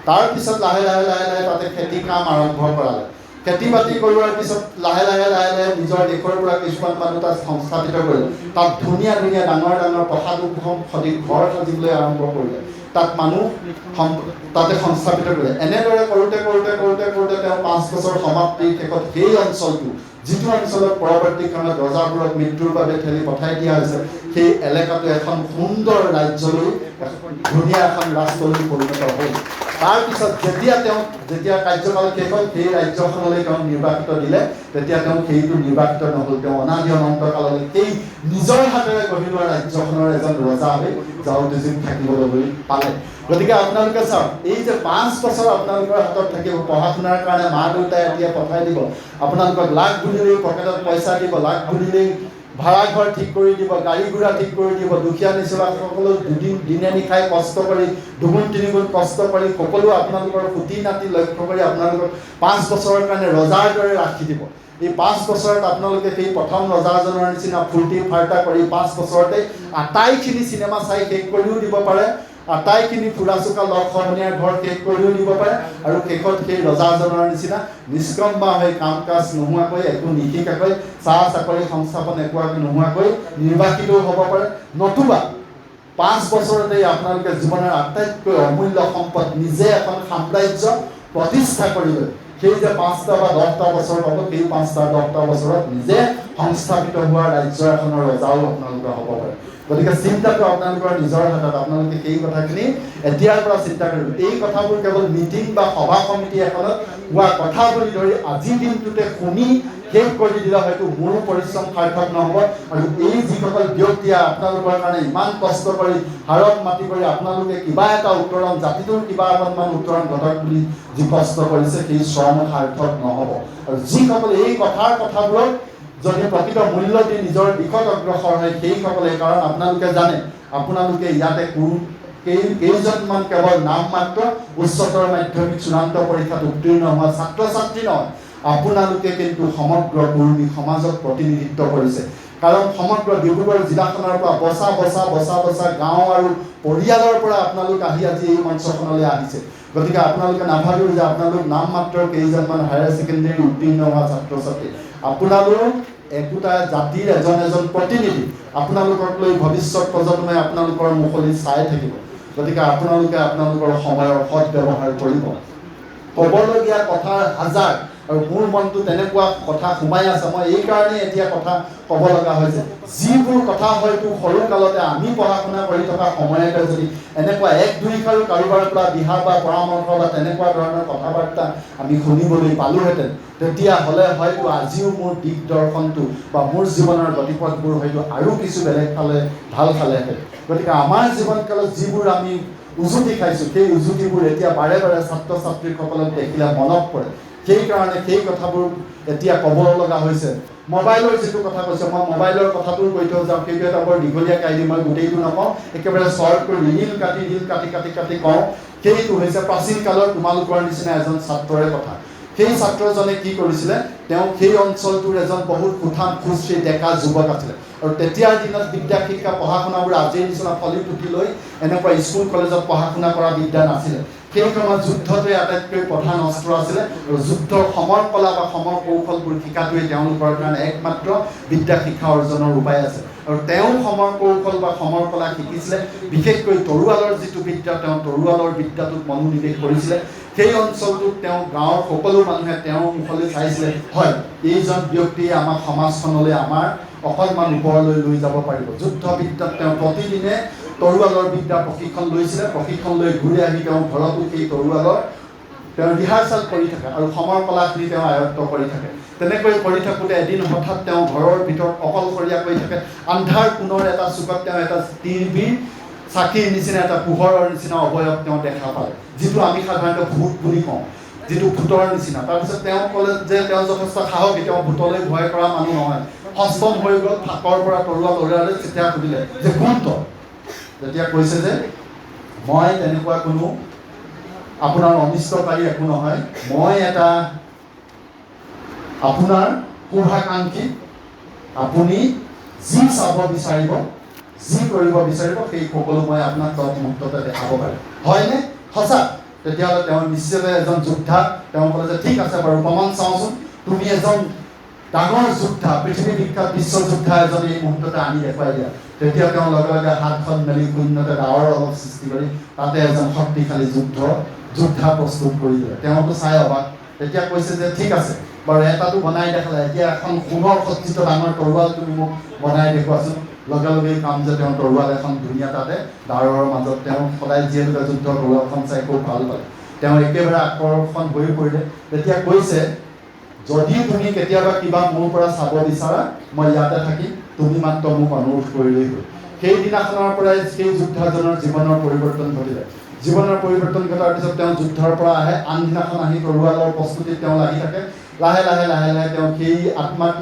তাৰপিছত লাহে লাহে লাহে লাহে তাতে খেতি কাম আৰম্ভ কৰালে। খেতি বাতি কৰোৱাৰ পিছত লাহে লাহে লাহে লাহে নিজৰ দেশৰ পৰা কিছুমান মানুহ তাত সংস্থাপিত কৰিলে। তাত ধুনীয়া ধুনীয়া ডাঙৰ ডাঙৰ প্ৰসাদোপম সদৃশ ঘৰ সাজিবলৈ আৰম্ভ কৰিলে। তাত মানুহ তাতে সংস্থাপিত কৰিলে। এনেদৰে কৰোঁতে কৰোঁতে কৰোঁতে কৰোঁতে তেওঁ 5 বছৰ সমাপ্তিৰ শেষত সেই অঞ্চলটো, যিটো অঞ্চলত পৰৱৰ্তী কালত ৰজাবোৰক মৃত্যুৰ বাবে ঠেলি পঠাই দিয়া হৈছে, সেই এলেকাটো এখন সুন্দৰ ৰাজ্যলৈ, ধুনীয়া এখন ৰাষ্ট্ৰলৈ পৰিণত হ'ল। তাৰপিছত যেতিয়া কাৰ্যকাল শেষ হ'ল, সেই ৰাজ্যখনলৈ তেওঁ নিৰ্বাসিত দিলে, তেতিয়া তেওঁ সেইটো নিৰ্বাসিত নহ'ল। তেওঁ অনাদি অনন্ত কাললৈ সেই নিজৰ হাতেৰে গঢ়ি লোৱা ৰাজ্যখনৰ এজন ৰজা হৈ যাওঁতে থাকিবলৈ পালে। গতিকে আপোনালোকে চাওক, এই যে 5 বছৰ আপোনালোকৰ হাতত থাকিব, পঢ়া শুনাৰ কাৰণে মা দেউতাই এতিয়া পঠাই দিব, আপোনালোকক লাখ বুলিলেই পকেটত পইচা দিব, লাখ বুলিলেই ভাড়া ঘৰ ঠিক কৰি দিব, গাড়ী ঘোঁৰা ঠিক কৰি দিব, দুখীয়া নিচলাসকলো দিনে নিশাই কষ্ট কৰি, দুগুণ তিনিগুণ কষ্ট কৰি সকলো আপোনালোকৰ পুতি নাতি লক্ষ্য কৰি আপোনালোকক 5 বছৰৰ কাৰণে ৰজাৰ দৰে ৰাখি দিব। এই 5 বছৰত আপোনালোকে সেই প্ৰথম ৰজাজনৰ নিচিনা ফূৰ্তি ফাৰ্তা কৰি 5 বছৰতে আটাইখিনি চিনেমা চাই শেষ কৰিও দিব পাৰে, আটাইখিনি ফুৰা চকা লগ সমনীয়াৰ ঘৰ শেষ কৰিও দিব পাৰে, আৰু শেষত সেই ৰজাজনৰ নিচিনা নিষ্কম্মা হৈ কাম কাজ নোহোৱাকৈ, একো নিশিকাকৈ, চাহ চাকৰি সংস্থাপন একো নোহোৱাকৈ নিৰ্বাসিতও হ'ব পাৰে। নতুবা 5 বছৰতেই আপোনালোকে জীৱনৰ আটাইতকৈ অমূল্য সম্পদ, নিজে এখন সাম্ৰাজ্য প্ৰতিষ্ঠা কৰিলে। সেই যে 5টা বা 10টা বছৰ পাব, সেই 5টা 10টা বছৰত নিজে সংস্থাপিত হোৱা ৰাজ্য এখনৰ ৰজাও আপোনালোকৰ হ'ব পাৰে। গতিকে চিন্তাটো আপোনালোকৰ নিজৰ হাতত। আপোনালোকে সেই কথাখিনি এতিয়াৰ পৰা চিন্তা কৰিব। এই কথাবোৰ কেৱল মিটিং বা সভা সমিতি এখনত হোৱা কথা বুলি ধৰি আজিৰ দিনটোতে শুনি শেষ কৰি দিলে হয়তো মোৰো পৰিশ্ৰম সাৰ্থক নহ'ব। আৰু এই যিসকল ব্যক্তিয়ে আপোনালোকৰ কাৰণে ইমান কষ্ট কৰি হাৰত মাতি কৰি আপোনালোকে কিবা এটা উত্তৰণ, জাতিটোৰ কিবা অকণমান উত্তৰণ ঘটক বুলি যি কষ্ট কৰিছে, সেই শ্ৰম সাৰ্থক নহ'ব। আৰু যিসকলে এই কথাবোৰক যদি প্ৰকৃত মূল্য দি নিজৰ দিশত অগ্ৰসৰ হয়, সেইসকলে, কাৰণ আপোনালোকে জানে, আপোনালোকে ইয়াতে কেইজনমান কেৱল নাম মাত্ৰ উচ্চতৰ মাধ্যমিক চূড়ান্ত পৰীক্ষাত উত্তীৰ্ণ হোৱা ছাত্ৰ ছাত্ৰী নহয়, আপোনালোকে কিন্তু সমগ্ৰ কৰ্মী সমাজক প্ৰতিনিধিত্ব কৰিছে। কাৰণ সমগ্ৰ ডিব্ৰুগড় জিলাখনৰ পৰা বচা বচা গাঁও আৰু পৰিয়ালৰ পৰা আপোনালোক আহি আজি এই মঞ্চখনলৈ আহিছে। গতিকে আপোনালোকে নাভাবিব যে আপোনালোক নাম মাত্ৰ কেইজনমান হায়াৰ ছেকেণ্ডেৰী উত্তীৰ্ণ হোৱা ছাত্ৰ ছাত্ৰী, আপোনালোক একোটা জাতিৰ এজন প্ৰতিনিধি। আপোনালোকক লৈ ভৱিষ্যত প্ৰজন্মই আপোনালোকৰ মুখলৈ চাই থাকিব। গতিকে আপোনালোকে আপোনালোকৰ সময়ৰ সৎ ব্যৱহাৰ কৰিব। ক'বলগীয়া কথাৰ হাজাৰ, আৰু মোৰ মনটো তেনেকুৱা কথা সোমাই আছে। মই এইকাৰণে এতিয়া কথা ক'ব লগা হৈছে, যিবোৰ কথা হয়তো সৰুকালতে আমি পঢ়া শুনা কৰি থকা সময়তে যদি এনেকুৱা এক দুইষাৰো কাৰোবাৰ পৰা দিহা বা পৰামৰ্শ বা তেনেকুৱা ধৰণৰ কথা বাৰ্তা আমি শুনিবলৈ পালোহেঁতেন, তেতিয়াহ'লে হয়তো আজিও মোৰ দিশ দৰ্শনটো বা মোৰ জীৱনৰ গতিপথবোৰ হয়তো আৰু কিছু বেলেগ ফালে ঢাল খালেহেঁতেন। গতিকে আমাৰ জীৱনকালত যিবোৰ আমি উজুতি খাইছোঁ, সেই উজুতিবোৰ এতিয়া বাৰে বাৰে ছাত্ৰ ছাত্ৰীসকলক দেখিলে মনত পৰে। সেইকাৰণে সেই কথাবোৰ এতিয়া ক'ব লগা হৈছে। মোবাইলৰ যিটো কথা কৈছে, মই মোবাইলৰ কথাটো কৈ থৈ যাওঁ, সেইটো এটা বৰ দীঘলীয়া কাহিনী, মই গোটেইটো নকওঁ, একেবাৰে শ্বৰ্ট কৰি ৰীল কাটি কওঁ। সেইটো হৈছে প্ৰাচীন কালৰ তোমালোকৰ নিচিনা এজন ছাত্ৰৰে কথা। সেই ছাত্ৰজনে কি কৰিছিলে, তেওঁ সেই অঞ্চলটোৰ এজন বহুত সুঠাম সুশ্ৰী ডেকা যুৱক আছিলে। আৰু তেতিয়াৰ দিনত বিদ্যা শিক্ষা পঢ়া শুনাবোৰ আজিৰ নিচিনা ফলি ফুটি লৈ এনেকুৱা স্কুল কলেজত পঢ়া শুনা কৰা বিদ্যা নাছিলে। সেই সময়ত যুদ্ধটোৱে আটাইতকৈ প্ৰধান অস্ত্ৰ আছিলে, আৰু যুদ্ধৰ সমৰ কলা বা সমৰ কৌশলবোৰ শিকাটোৱে তেওঁলোকৰ কাৰণে একমাত্ৰ বিদ্যা শিক্ষা অৰ্জনৰ উপায় আছে। আৰু তেওঁ সমৰ কৌশল বা সমৰ কলা শিকিছিলে, বিশেষকৈ তৰোৱালৰ যিটো বিদ্যা, তেওঁ তৰোৱালৰ বিদ্যাটোত মনোনিৱেশ কৰিছিলে। সেই অঞ্চলটোত তেওঁ গাঁৱৰ সকলো মানুহে তেওঁৰ মুখলৈ চাইছিলে, হয় এইজন ব্যক্তিয়ে আমাক সমাজখনলৈ আমাৰ অকণমান ওপৰলৈ লৈ যাব পাৰিব। যুদ্ধ বিদ্যাত তেওঁ প্ৰতিদিনে তৰোৱালৰ বিদ্যা প্ৰশিক্ষণ লৈছিলে। প্ৰশিক্ষণ লৈ ঘূৰি আহি তেওঁ ঘৰতো সেই তৰোৱালৰ তেওঁ ৰিহাৰ্চেল কৰি থাকে আৰু সমৰ কলাখিনি তেওঁ আয়ত্ব কৰি থাকে। তেনেকৈ কৰি থাকোঁতে এদিন হঠাৎ তেওঁ ঘৰৰ ভিতৰত অকলশৰীয়াকৈ থাকে। আন্ধাৰ কোণৰ এটা চুকত তেওঁ এটা টিভিৰ চাকিৰ নিচিনা এটা পোহৰৰ নিচিনা অৱয়ৱ তেওঁ দেখা পালে, যিটো আমি সাধাৰণতে ভূত বুলি কওঁ, যিটো ভূতৰ নিচিনা। তাৰপিছত তেওঁ ক'লে যে তেওঁ যথেষ্ট সাহসী, তেওঁ ভূতলৈ ভয় কৰা মানুহ নহয়। সষ্টম হৈ গ'ল, ফাকৰ পৰা তৰোৱাল ওলালে। তেতিয়া সুধিলে যে কোন তই? তেতিয়া কৈছে যে মই তেনেকুৱা কোনো আপোনাৰ অনিষ্টকাৰী একো নহয়, মই এটা আপোনাৰ শুভাকাংক্ষী। আপুনি যি চাব বিচাৰিব, যি কৰিব বিচাৰিব, সেই সকলো মই আপোনাক তৎ মুহূৰ্ততে দেখাব পাৰিম। হয়নে? সঁচা? তেতিয়াহ'লে তেওঁ নিশ্চয় এজন যোদ্ধা। তেওঁ ক'লে যে ঠিক আছে বাৰু, প্ৰমাণ চাওঁচোন, তুমি এজন ডাঙৰ যোদ্ধা, পৃথিৱী বিখ্যাত বিশ্ব যোদ্ধা এজন এই মুহূৰ্ততে আনি দেখুৱাই দিয়া। তেতিয়া তেওঁ লগে লগে হাতখন মেলি শূন্যতে ডাৱৰ অলপ সৃষ্টি কৰি তাতে এজন শক্তিশালী যোদ্ধা প্ৰস্তুত কৰি দিলে। তেওঁতো চাই অবাক। তেতিয়া কৈছে যে ঠিক আছে বাৰু, এটাটো বনাই দেখালে, এতিয়া এখন সোণৰ সজ্জিত ডাঙৰ তৰোৱাল তুমি মোক বনাই দেখুৱাচোন। লগে লগেই কাম যে তেওঁ তৰোৱাল এখন ধুনীয়া তাতে ডাৱৰৰ মাজত, তেওঁ সদায় যিহেতুকে যুদ্ধ তৰোৱালখন চাই খুব ভাল পালে, তেওঁ একেবাৰে আকৰ্ষণ হৈ পৰিলে। তেতিয়া কৈছে যদি তুমি কেতিয়াবা কিবা মোৰ পৰা চাব বিচাৰা, মই ইয়াতে থাকিম, তুমি মাত্ৰ মোক অনুৰোধ কৰিলেই হ'ল। সেইদিনাখনৰ পৰাই সেই যোদ্ধাজনৰ জীৱনৰ পৰিৱৰ্তন ঘটিলে। জীৱনৰ পৰিৱৰ্তন ঘটাৰ পিছত তেওঁ যুদ্ধৰ পৰা আহে, আনদিনাখন আহি তৰোৱালৰ প্ৰস্তুতিত তেওঁ লাগি থাকে। লাহে লাহে তেওঁ সেই আত্মাক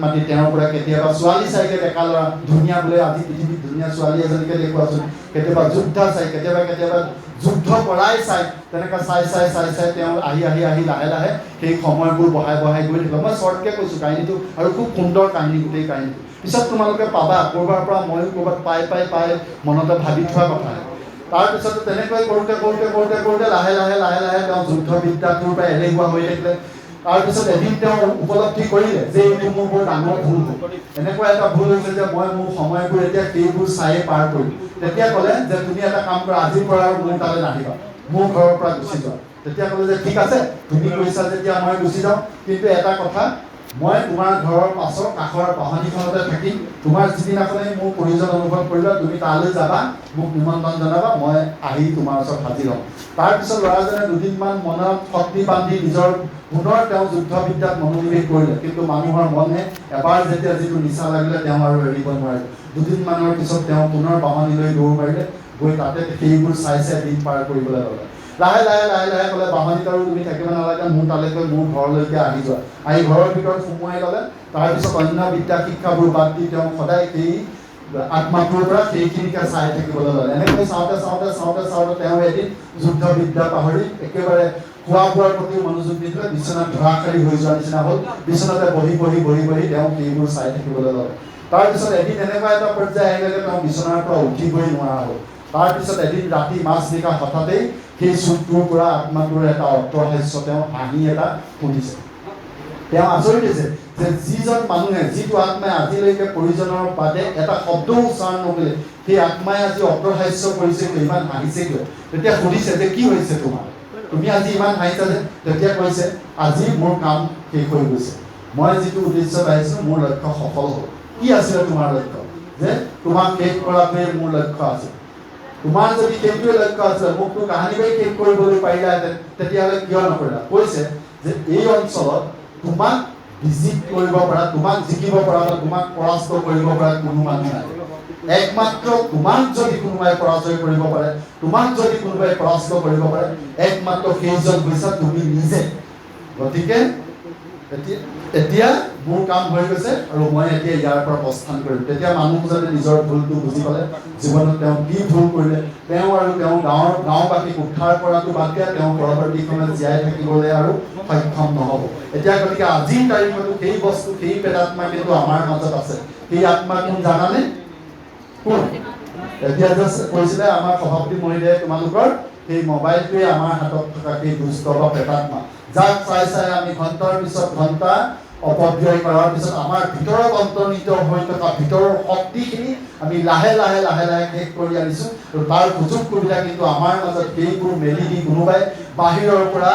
মাতি তেওঁৰ পৰা কেতিয়াবা ছোৱালী চাইকে ডেকা ল'ৰা, ধুনীয়া বোলে আজি পৃথিৱীত ধুনীয়া ছোৱালী এজনীকে দেখুৱাচোন, কেতিয়াবা যোদ্ধা চাই, কেতিয়াবা যুদ্ধ কৰাই চাই, তেনেকৈ চাই তেওঁ আহি লাহে লাহে সেই সময়বোৰ বঢ়াই গৈ থাকিব। মই শ্বৰ্টকৈ কৈছোঁ কাহিনীটো, আৰু খুব সুন্দৰ কাহিনী গোটেই কাহিনীটো। পিছত তোমালোকে পাবা, ক'ৰবাৰ পৰা ময়ো ক'ৰবাত পাই মনতে ভাবি থোৱা কথা। তাৰপিছত তেনেকৈ কৰোঁতে লাহে লাহে তেওঁ যুদ্ধ বিদ্যাটোৰ পৰা এলেহুৱা হৈ থাকিলে। তাৰপিছত এদিন তেওঁ উপলব্ধি কৰিলে যে এইটো মোৰ বৰ ডাঙৰ ভুল হ'ল। এনেকুৱা এটা ভুল হৈছে যে মই মোৰ সময়বোৰ এতিয়া সেইবোৰ চায়ে পাৰ কৰিলোঁ। তেতিয়া ক'লে যে তুমি এটা কাম কৰা, আজিৰ পৰা আৰু মোৰ তালৈ নাহিবা, মোৰ ঘৰৰ পৰা গুচি যোৱা। তেতিয়া ক'লে যে ঠিক আছে, তুমি কৈছা যেতিয়া মই গুচি যাওঁ, কিন্তু এটা কথা, মই তোমাৰ ঘৰৰ কাষৰ বাহনীখনতে থাকিম। তোমাৰ যিদিনাখনেই মোৰ প্ৰয়োজন অনুভৱ কৰিবা, তুমি তালৈ যাবা, মোক নিমন্ত্ৰণ জনাবা, মই আহি তোমাৰ ওচৰত হাজিৰ হ'ম। তাৰপিছত ল'ৰাজনে দুদিনমান মনত শক্তি বান্ধি নিজৰ পুনৰ তেওঁ যুদ্ধ বিদ্যাত মনোনিৱেশ কৰিলে। কিন্তু মানুহৰ মনে এবাৰ যেতিয়া যিটো নিচা লাগিলে, তেওঁ আৰু এৰিব নোৱাৰিলে। দুদিনমানৰ পিছত তেওঁ পুনৰ বাহনীলৈ দৌৰ মাৰিলে, গৈ তাতে সেইবোৰ চাই দিন পাৰ কৰিবলৈ ল'লে। লাহে লাহে ক'লে বাহনীত আৰু তুমি থাকিব নালাগে, মোৰ তালৈকে, মোৰ ঘৰলৈকে আহি যোৱা। আহি ঘৰৰ ভিতৰত সোমোৱাই ল'লে। তাৰপিছত অন্য বিদ্যা শিক্ষাবোৰ বাদ দি তেওঁ সদায় সেই আত্মাটোৰ পৰা সেইখিনিকে চাই থাকিবলৈ ল'লে। এনেকৈ চাওঁতে তেওঁ এদিন যুদ্ধ বিদ্যা পাহৰি একেবাৰে খোৱা বোৱাৰ প্ৰতি মনোযোগ দি পেলাই বিচনাত ধৰাশাৰী হৈ যোৱাৰ নিচিনা হ'ল। বিচনাতে বহি তেওঁ সেইবোৰ চাই থাকিবলৈ ল'লে। তাৰপিছত এদিন এনেকুৱা এটা পৰ্যায় আহিলে তেওঁ বিচনাৰ পৰা উঠিবই নোৱাৰা হ'ল। তাৰপিছত এদিন ৰাতি মাজনিশা হঠাতেই সেই চুকটোৰ পৰা আত্মাটোৰ এটা অট্টহাস্য, তেওঁ হাঁহি এটা শুনিছে। তেওঁ আচৰিত হৈছে যে যিজন মানুহে, যিটো আত্মাই আজিলৈকে প্ৰয়োজনৰ বাদে এটা শব্দও উচ্চাৰণ নকৰিলে, সেই আত্মাই আজি অট্টহাস্য কৰিছে কিয়, ইমান হাঁহিছে কিয়? তেতিয়া সুধিছে যে কি হৈছে তোমাৰ? তুমি আজি ইমান হাঁহিছা যে তেতিয়া কৈছে আজি মোৰ কাম শেষ হৈ গৈছে, মই যিটো উদ্দেশ্যত আহিছিলোঁ মোৰ লক্ষ্য সফল হ'ল। কি আছিলে তোমাৰ লক্ষ্য? যে তোমাক শেষ কৰাটোৱে মোৰ লক্ষ্য আছিল। তোমাৰ যদি সেইটোৱে লক্ষ্য আছে, মোকতো কাহানিবাই শেষ কৰিবলৈ পাৰিলাহেঁতেন, তেতিয়াহ'লে কিয় নকৰিলা? কৈছে যে এই অঞ্চলত তোমাক ভিজিট কৰিব পৰা, তোমাক জিকিব পৰা বা তোমাক পৰাস্ত কৰিব পৰা কোনো মানুহ নাই। একমাত্ৰ তোমাক যদি কোনোবাই পৰাজয় কৰিব পাৰে, তোমাক যদি কোনোবাই পৰাস্ত কৰিব পাৰে, একমাত্ৰ সেইজন হৈছে তুমি নিজে। গতিকে এতিয়া মোৰ কাম হৈ গৈছে আৰু মই এতিয়া ইয়াৰ পৰা প্ৰস্থান কৰিম। তেতিয়া মানুহজনে নিজৰ ভুলটো বুজি পালে, জীৱনত তেওঁ কি ভুল কৰিলে, তেওঁ আৰু তেওঁ গাঁওবাসীক উদ্ধাৰ কৰাটো বাদ দিয়া, তেওঁ পৰৱৰ্তী সময়ত জীয়াই থাকিবলৈ আৰু সক্ষম নহ'ব। এতিয়া গতিকে আজিৰ তাৰিখতো সেই বস্তু, সেই প্ৰেতাত্মা কিন্তু আমাৰ মাজত আছে। সেই আত্মা কোন জানানে? কোন? এতিয়া যে কৈছিলে আমাৰ সভাপতি মহোদয়ে, তোমালোকৰ সেই মোবাইলটোৱে আমাৰ হাতত থকা সেই দুষ্ট বা প্ৰেতাত্মা, যাক চাই চাই আমি ঘণ্টাৰ পিছত ঘণ্টা অপব্যয় কৰাৰ পিছত আমাৰ ভিতৰত অন্তৰ্নিহিত হৈ থকা ভিতৰৰ শক্তিখিনি আমি লাহে লাহে শেষ কৰি আনিছোঁ। আৰু তাৰ সুযোগ সুবিধা কিন্তু আমাৰ মাজত সেইবোৰ মেলি দি কোনোবাই বাহিৰৰ পৰা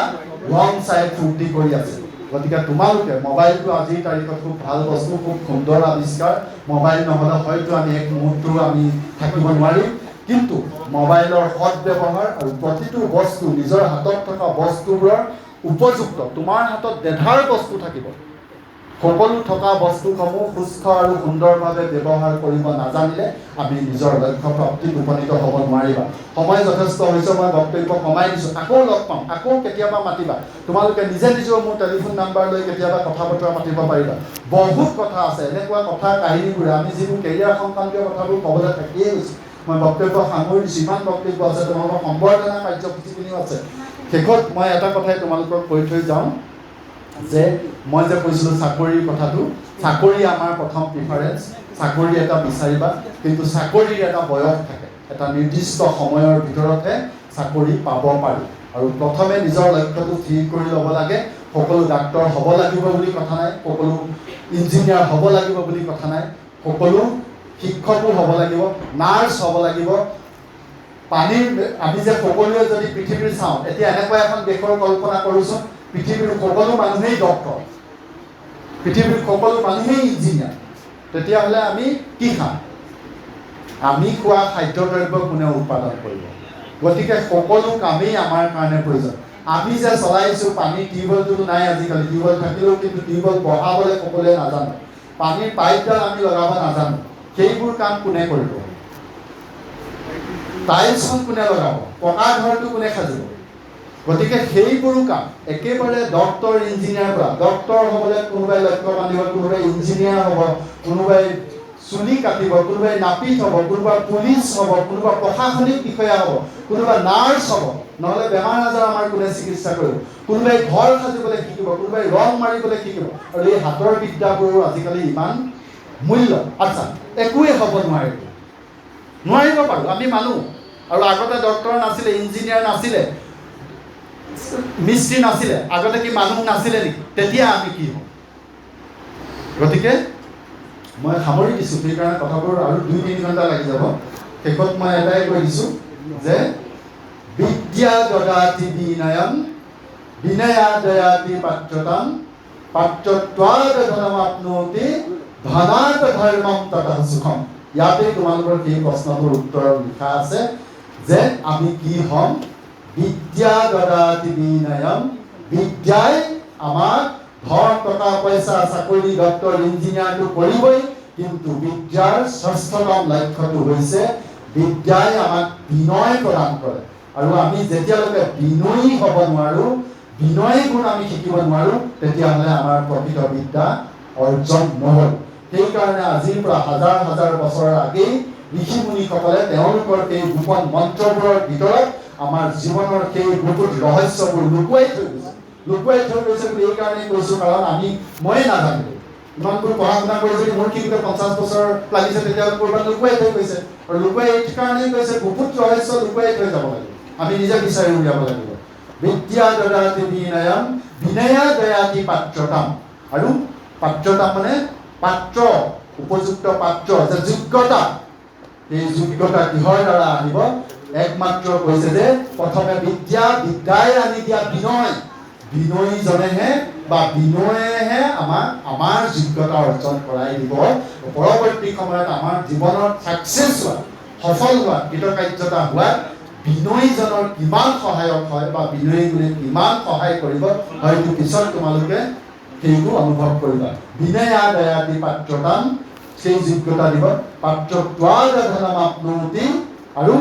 ৰং চাই ফূৰ্তি কৰি আছে। গতিকে তোমালোকে মোবাইলটো আজিৰ তাৰিখত খুব ভাল বস্তু, খুব সুন্দৰ আৱিষ্কাৰ। মোবাইল নহ'লে হয়তো আমি এক মুহূৰ্তও আমি থাকিব নোৱাৰিম, কিন্তু মোবাইলৰ সৎ ব্যৱহাৰ আৰু প্ৰতিটো বস্তু নিজৰ হাতত থকা বস্তুবোৰৰ উপযুক্ত, তোমাৰ হাতত দেধাৰ বস্তু থাকিব, সকলো থকা বস্তুসমূহ সুস্থ আৰু সুন্দৰভাৱে ব্যৱহাৰ কৰিব নাজানিলে আমি নিজৰ লক্ষ্য প্ৰাপ্তিত উপনীত হ'ব নোৱাৰিবা। সময় যথেষ্ট হৈছে, মই বক্তব্য কমাই দিছোঁ। আকৌ লগ পাম, আকৌ কেতিয়াবা মাতিবা। তোমালোকে নিজে নিজেও মোৰ টেলিফোন নাম্বাৰ লৈ কেতিয়াবা কথা বতৰা পাতিব পাৰিবা। বহুত কথা আছে, এনেকুৱা কথা কাহিনীবোৰে আমি যিবোৰ কেৰিয়াৰ সংক্ৰান্তীয় কথাবোৰ ক'বলৈ থাকিয়ে গৈছে। মই বক্তব্য সামৰি দিছোঁ, ইমান বক্তব্য আছে, তোমালোকৰ সম্বৰ্ধনা কাৰ্যসূচীখিনিও আছে। শেষত মই এটা কথাই তোমালোকক কৈ থৈ যাওঁ যে মই যে কৈছিলোঁ চাকৰিৰ কথাটো, চাকৰি আমাৰ প্ৰথম প্ৰিফাৰেঞ্চ। চাকৰি এটা বিচাৰিবা, কিন্তু চাকৰিৰ এটা বয়স থাকে, এটা নিৰ্দিষ্ট সময়ৰ ভিতৰতহে চাকৰি পাব পাৰি। আৰু প্ৰথমে নিজৰ লক্ষ্যটো ঠিক কৰি ল'ব লাগে। সকলো ডাক্তৰ হ'ব লাগিব বুলি কথা নাই, সকলো ইঞ্জিনিয়াৰ হ'ব লাগিব বুলি কথা নাই, সকলো শিক্ষকো হ'ব লাগিব, নাৰ্ছ হ'ব লাগিব। পানীৰ আমি যে সকলোৱে যদি পৃথিৱীৰ চাওঁ, এতিয়া এনেকুৱা এখন দেশৰ কল্পনা কৰোঁচোন, পৃথিৱীৰ সকলো মানুহেই ডক্তৰ, পৃথিৱীৰ সকলো মানুহেই ইঞ্জিনিয়াৰ, তেতিয়াহ'লে আমি কি খাম? আমি খোৱা খাদ্যদ্ৰব্য কোনে উৎপাদন কৰিব? গতিকে সকলো কামেই আমাৰ কাৰণে প্ৰয়োজন। আমি যে চলাইছোঁ পানীৰ টিউবৱেলটোতো নাই আজিকালি, টিউবৱেল থাকিলেও কিন্তু টিউবৱেল বহাবলৈ সকলোৱে নাজানো, পানীৰ পাইপডাল আমি লগাব নাজানো, সেইবোৰ কাম কোনে কৰিব? টাইলছখন কোনে লগাব? পকা ঘৰটো কোনে সাজিব? গতিকে সেইবোৰো কাম একেবাৰে ডক্তৰ ইঞ্জিনিয়াৰ পৰা, ডক্তৰ হ'বলৈ কোনোবাই লক্ষ্য বান্ধিব, কোনোবাই ইঞ্জিনিয়াৰ হ'ব, কোনোবাই চুলি কাটিব, কোনোবাই নাপিত হ'ব, কোনোবাই পুলিচ হ'ব, কোনোবা প্ৰশাসনিক বিষয়া হ'ব, কোনোবা নাৰ্ছ হ'ব, নহ'লে বেমাৰ আজাৰ আমাৰ কোনে চিকিৎসা কৰিব, কোনোবাই ঘৰ সাজিবলৈ শিকিব, কোনোবাই ৰং মাৰিবলৈ শিকিব। আৰু এই হাতৰ বিদ্যাবোৰো আজিকালি ইমান মূল্য। আচ্ছা, একোৱেই হ'ব নোৱাৰিব পাৰোঁ, আমি মানুহ। আৰু আগতে ডক্তৰ নাছিলে, ইঞ্জিনিয়াৰ নাছিলে, মিস্ত্ৰী নাছিলে, আগতে কি মানুহ নাছিলে নেকি? তেতিয়া আমি কি হ'ম? গতিকে মই সামৰি দিছোঁ, সেইকাৰণে কথাবোৰ আৰু 2-3 ঘণ্টা লাগি যাব। শেষত মই এটাই কৈ দিছোঁ যে বিদ্যা দদাতি বিনয়ম, বিনয়া দয়াতি পাত্ৰতাম, পাত্ৰত্বাদ ধনমাপ্নোতি, ধনাত ধৰ্মম ততঃ সুখম। ইয়াতেই তোমালোকৰ সেই প্ৰশ্নটোৰ উত্তৰ লিখা আছে যে আমি কি হ'ম? বিদ্যা দদাতি বিনয়ম, বিদ্যাই আমাক ধন, টকা পইচা, চাকৰি, ডক্তৰ, ইঞ্জিনিয়াৰটো কৰিবই, কিন্তু বিদ্যাৰ শ্ৰেষ্ঠতম লক্ষ্যটো হৈছে বিদ্যাই আমাক বিনয় প্ৰদান কৰে। আৰু আমি যেতিয়ালৈকে বিনয়ী হ'ব নোৱাৰোঁ, বিনয়ী গুণ আমি শিকিব নোৱাৰোঁ, তেতিয়াহ'লে আমাৰ প্ৰকৃত বিদ্যা অৰ্জন নহ'ল। সেইকাৰণে আজিৰ পৰা হাজাৰ হাজাৰ বছৰৰ আগেই ঋষি মুনিসকলে তেওঁলোকৰ সেই গোপন মন্ত্ৰবোৰৰ ভিতৰত আমাৰ জীৱনৰ সেই বহুত ৰহস্যবোৰ লুকুৱাই থৈ গৈছে বুলি এইকাৰণেই কৈছোঁ, কাৰণ ময়ে নাজানিলোঁ। ইমানবোৰ পঢ়া শুনা কৰি যদি মোৰ কিন্তু 50 বছৰ লাগিছে, তেতিয়াহ'লে ক'ৰবাত লুকুৱাই থৈ গৈছে। আৰু লুকুৱাই এই কাৰণেই কৈছে, বহুত ৰহস্য লুকুৱাই থৈ যাব লাগিব, আমি নিজে বিচাৰি উলিয়াব লাগিব। বিদ্যা দদাতি বিনয়ম, বিনয়া দয়াতি পাত্ৰতাম। আৰু পাত্ৰতাম মানে পাত্ৰ, উপযুক্ত পাত্ৰ, যে যোগ্যতা। এই যোগ্যতা কিহৰ দ্বাৰা আহিব? একমাত্ৰ কৈছে যে প্ৰথমে বিদ্যাই আনি দিয়া বিনয়ীজনেহে বা বিনয়েহে আমাৰ যোগ্যতা অৰ্জন কৰাই দিব। পৰৱৰ্তী সময়ত আমাৰ জীৱনত ছাকচেছ হোৱা, সফল হোৱা, কৃতকাৰ্যতা হোৱাত বিনয়ীজনৰ কিমান সহায়ক হয় বা বিনয়ী গুণে কিমান সহায় কৰিব, হয়তো পিছত তোমালোকে সেইটো অনুভৱ কৰিবা। বিনয়া দয়াতি পাত্ৰতাম, সেই যোগ্যতা দিব। পাত্ৰত্বাদধনম আপ্নোতি, আৰু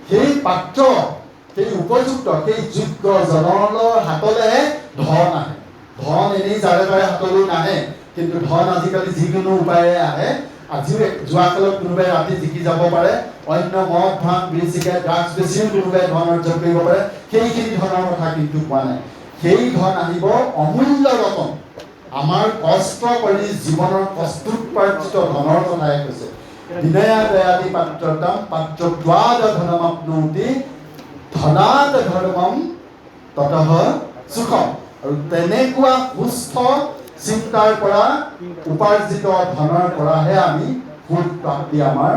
সেই পাত্ৰ, সেই উপযুক্ত, সেই যোগ্যজনৰ হাতলে ধন আহে। ধন এনেই যাৰে তাৰে হাতলৈ নাহে, কিন্তু ধন আজিকালি যিকোনো উপায়েৰে আহে। আজিও যোৱাকালত কোনোবাই ৰাতি জিকি যাব পাৰে, অন্য মদ ভাং বিড়ি চিগাৰেট ড্ৰাগছ বেছিও কোনোবাই ধন অৰ্জন কৰিব পাৰে। সেইখিনি ধনৰ কথা কিন্তু কোৱা নাই। সেই ধন আহিব অমূল্য ৰকম, আমাৰ কষ্ট কৰি জীৱনৰ কষ্টোপাৰ্জিত ধনৰ কথাই কৈছে। বিনয়া দয়াতি পাত্ৰতাম পাত্ৰত্বাদ ধনম আপ্নোতি ধনাদ ধৰ্মম ততঃ সুখম। আৰু তেনেকুৱা সুস্থ চিন্তাৰ পৰা উপাৰ্জিত ধনৰ পৰাহে আমি সুখ প্ৰাপ্তি আমাৰ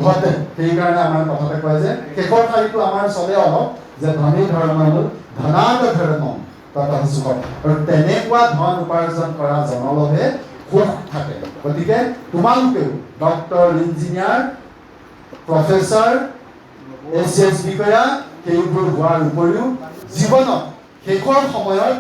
ঘটে। সেইকাৰণে আমাৰ কথাতে কয় যে শেষৰ শাৰীটো আমাৰ চলে অলপ, যে ধনী ধৰ্ম ধনাদ ধৰ্মম ততঃ সুখম। আৰু তেনেকুৱা ধন উপাৰ্জন কৰা জনলভে সুখ থাকে। গতিকে তোমালোকেও ডক্টৰ, ইঞ্জিনিয়াৰ, প্ৰফেচাৰ, ACS বিষয়া সেইবোৰ হোৱাৰ উপৰিও জীৱনত শেষৰ সময়ত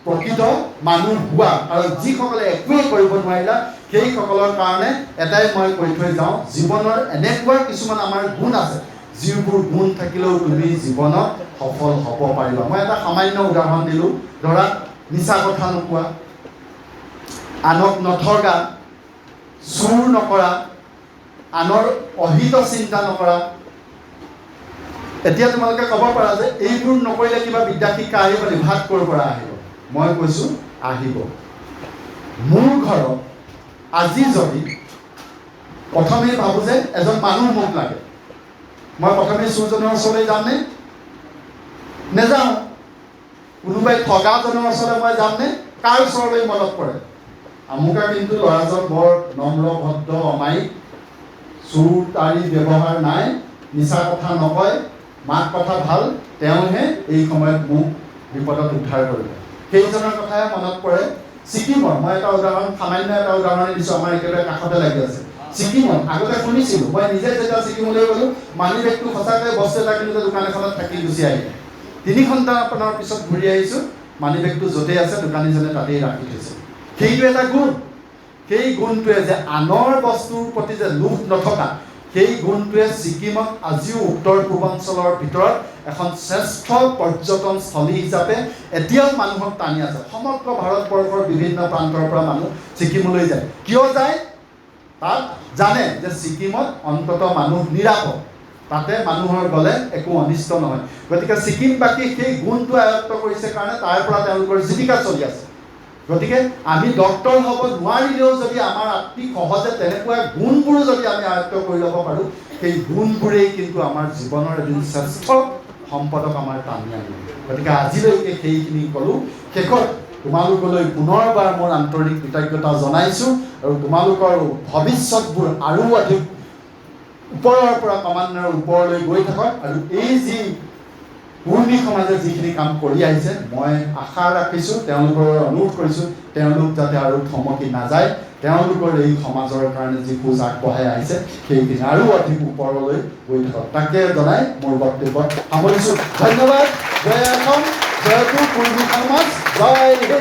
প্ৰকৃত মানুহ হোৱা, আৰু যিসকলে একোৱেই কৰিব নোৱাৰিলা সেইসকলৰ কাৰণে এটাই মই কৈ থৈ যাওঁ, জীৱনৰ এনেকুৱা কিছুমান আমাৰ গুণ আছে, যিবোৰ গুণ থাকিলেও তুমি জীৱনত সফল হ'ব পাৰিবা। মই এটা সামান্য উদাহৰণ দিলোঁ। ধৰা, মিছা কথা নোকোৱা, আনক নঠগা, চুৰ নকৰা, আনৰ অহিত চিন্তা নকৰা। এতিয়া তোমালোকে ক'ব পাৰা যে এইবোৰ নকৰিলে কিবা বিদ্যা শিক্ষা আহিব নি? ভাত ক'ৰ পৰা আহিব? মই কৈছোঁ আহিব। মোৰ ঘৰত আজি যদি প্ৰথমেই ভাবোঁ যে এজন মানুহ মোক লাগে, মই প্ৰথমে চুৰজনৰ ওচৰলৈ যামনে? নেযাওঁ। কোনোবাই ঠগাজনৰ ওচৰলৈ মই যামনে? কাৰ ওচৰলৈ মনত পৰে? আমুকা কিন্তু ল'ৰাজন বৰ নম্ৰ, ভদ্ৰ, অমায়িক, চুৰ তাৰি ব্যৱহাৰ নাই, মিছা কথা নকয়, মাত কথা ভাল, তেওঁহে এই সময়ত মোক বিপদত উদ্ধাৰ কৰিব। সেইজনৰ কথাহে মনত পৰে। ছিকিমৰ মই এটা উদাহৰণ, সামান্য এটা উদাহৰণ দিছোঁ, আমাৰ একেবাৰে কাষতে লাগি আছে। ছিকিমত আগতে শুনিছিলোঁ, মই নিজে যেতিয়া ছিকিমলৈ গ'লোঁ, মানি বেগটো সঁচাকৈ বস্তু এটা কিনোতে দোকান এখনত থাকি গুচি আহিলে। 3 ঘণ্টাৰ পিছত ঘূৰি আহিছোঁ, মানি বেগটো য'তেই আছে দোকানীজনে তাতেই ৰাখি থৈছে। সেইটো এটা গুণ। সেই গুণটোৱে যে আনৰ বস্তুৰ প্ৰতি যে লোভ নথকা, সেই গুণটোৱে ছিকিমক আজিও উত্তৰ পূৰ্বাঞ্চলৰ ভিতৰত এখন শ্ৰেষ্ঠ পৰ্যটনস্থলী হিচাপে এতিয়াও মানুহক টানি আছে। সমগ্ৰ ভাৰতবৰ্ষৰ বিভিন্ন প্ৰান্তৰ পৰা মানুহ ছিকিমলৈ যায়। কিয় যায়? তাত জানে যে ছিকিমত অন্ততঃ মানুহ নিৰাপদ, তাতে মানুহৰ গ'লে একো অনিষ্ট নহয়। গতিকে ছিকিমবাসী সেই গুণটো আয়ত্ত কৰিছে কাৰণে তাৰ পৰা তেওঁলোকৰ জীৱিকা চলি আছে। গতিকে আমি ডক্টৰ হ'ব নোৱাৰিলেও যদি আমাৰ অতি সহজে তেনেকুৱা গুণবোৰ যদি আমি আয়ত্ত কৰি ল'ব পাৰোঁ, সেই গুণবোৰেই কিন্তু আমাৰ জীৱনৰ এদিন শ্ৰেষ্ঠ সম্পদক আমাৰ টানি আনিব। গতিকে আজিলৈকে সেইখিনি ক'লোঁ। শেষত তোমালোকলৈ পুনৰবাৰ মোৰ আন্তৰিক কৃতজ্ঞতা জনাইছোঁ, আৰু তোমালোকৰ ভৱিষ্যতবোৰ আৰু অধিক ওপৰৰ পৰা ক্ৰমান্বয়ে ওপৰলৈ গৈ থাকক। আৰু এই যি পুৰণি সমাজে যিখিনি কাম কৰি আহিছে, মই আশা ৰাখিছোঁ, তেওঁলোকৰ অনুৰোধ কৰিছোঁ, তেওঁলোক যাতে আৰু থমকি নাযায়, তেওঁলোকৰ এই সমাজৰ কাৰণে যি খোজ আগবঢ়াই আহিছে সেইখিনি আৰু অধিক ওপৰলৈ গৈ থাকক। তাকে জনাই মোৰ বক্তব্য সামৰিছোঁ। ধন্যবাদ। জয় অসম, জয়পুৰ, পূৰ্বী সমাজ, জয় হিন্দ।